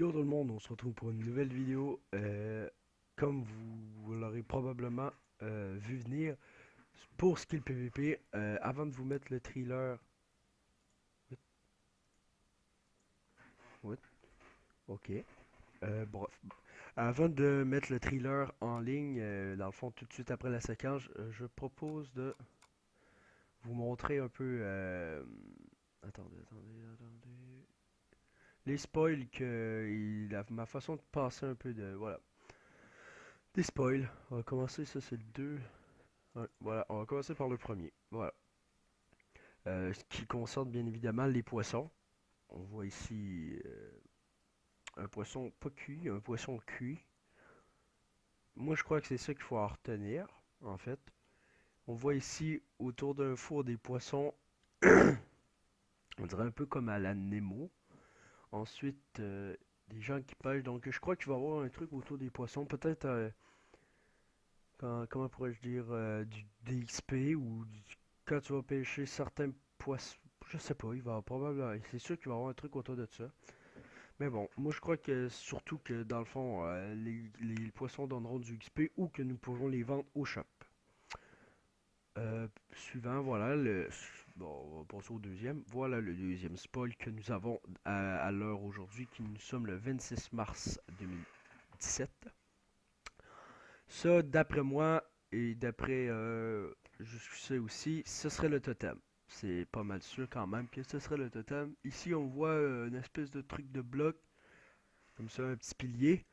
Yo tout le monde, on se retrouve pour une nouvelle vidéo. Comme vous l'aurez probablement vu venir, pour Skill PVP, avant de vous mettre le thriller... What? Ok. Bref. Avant de mettre le thriller en ligne, dans le fond, tout de suite après la séquence, je propose de vous montrer un peu... attendez. Les spoils ma façon de passer un peu de... Voilà. Des spoils. On va commencer, ça c'est le 2. Ouais, voilà, on va commencer par le premier. Voilà. Ce qui concerne bien évidemment les poissons. On voit ici un poisson pas cuit, un poisson cuit. Moi je crois que c'est ça qu'il faut en retenir, en fait. On voit ici autour d'un four des poissons, on dirait un peu comme à la Nemo. Ensuite, des gens qui pêchent. Donc je crois qu'il va y avoir un truc autour des poissons. Peut-être, comment pourrais-je dire, du DXP ou quand tu vas pêcher certains poissons. Je sais pas, il va probablement. C'est sûr qu'il va y avoir un truc autour de ça. Mais bon, moi je crois que surtout que dans le fond, les poissons donneront du XP ou que nous pourrons les vendre au shop. Suivant, voilà, bon, on va passer au deuxième. Voilà le deuxième spoil que nous avons à l'heure aujourd'hui, qui nous sommes le 26 mars 2017. Ça, d'après moi, et d'après, je sais aussi, ce serait le totem. C'est pas mal sûr quand même que ce serait le totem. Ici, on voit une espèce de truc de bloc, comme ça, un petit pilier.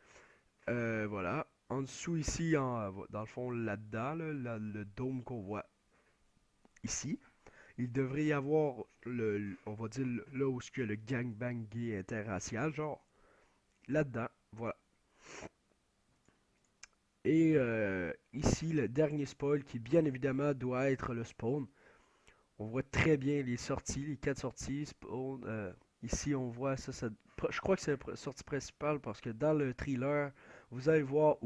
Voilà. En dessous, ici, dans le fond, là-dedans, le dôme qu'on voit ici, il devrait y avoir, on va dire, là où il y a le gangbang gay interracial, genre, là-dedans, voilà. Et ici, le dernier spoil qui, bien évidemment, doit être le spawn. On voit très bien les sorties, les 4 sorties. Spawn, ici, on voit ça. Je crois que c'est la sortie principale parce que dans le thriller, vous allez voir,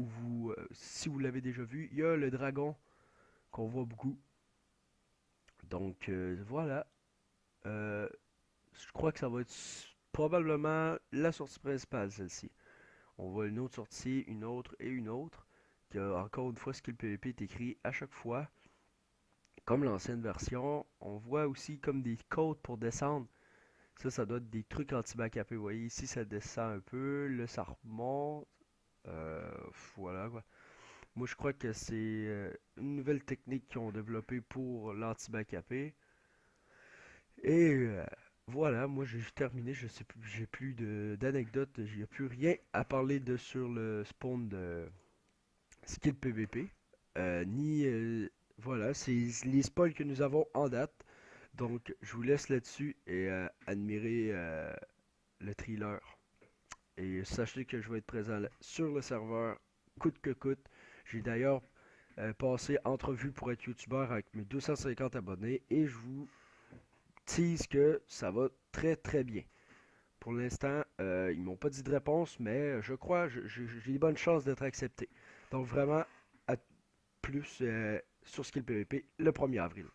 si vous l'avez déjà vu, il y a le dragon qu'on voit beaucoup. Donc, voilà. Euh, je crois que ça va être probablement la sortie principale, celle-ci. On voit une autre sortie, une autre et une autre. Encore une fois, Skill PVP est écrit à chaque fois. Comme l'ancienne version, on voit aussi comme des côtes pour descendre. Ça doit être des trucs anti-backupés. Vous voyez, ici, ça descend un peu. Là, ça remonte. Voilà, quoi. Moi, je crois que c'est une nouvelle technique qu'ils ont développée pour l'anti-backupé. Et voilà, moi, j'ai terminé. Je sais plus, j'ai plus d'anecdotes. Il n'y a plus rien à parler de sur le spawn de Skill PVP. Ni voilà, c'est les spoils que nous avons en date. Donc, je vous laisse là-dessus et admirer le thriller. Et sachez que je vais être présent sur le serveur coûte que coûte. J'ai d'ailleurs passé entrevue pour être youtubeur avec mes 250 abonnés et je vous tease que ça va très très bien. Pour l'instant, ils m'ont pas dit de réponse, mais je crois, j'ai des bonnes chances d'être accepté. Donc vraiment, à plus sur Skill PVP le 1er avril.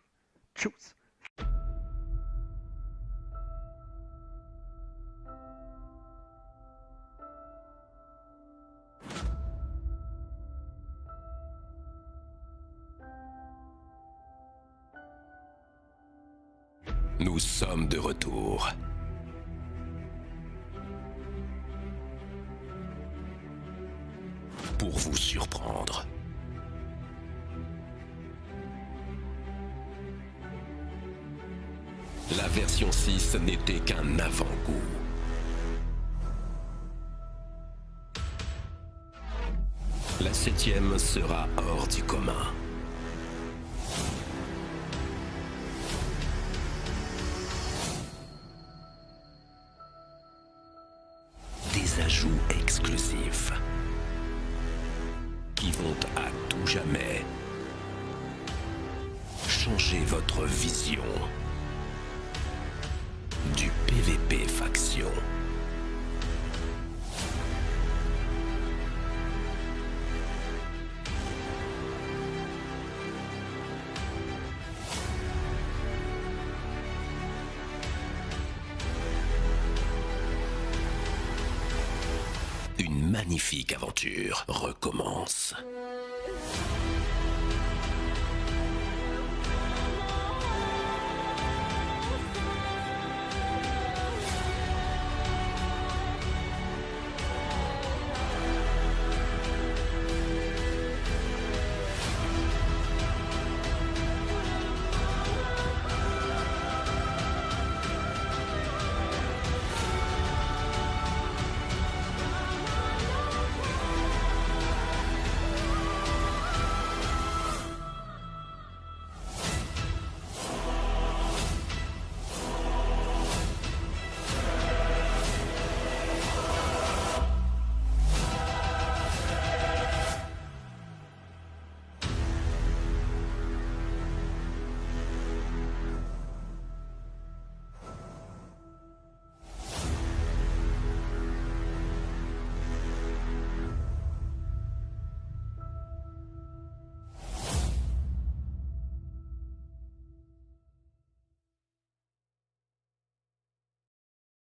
Tchuss! Nous sommes de retour. Pour vous surprendre. La version 6 n'était qu'un avant-goût. La 7e sera hors du commun. Des ajouts exclusifs qui vont à tout jamais changer votre vision du PVP faction. Une magnifique aventure recommence.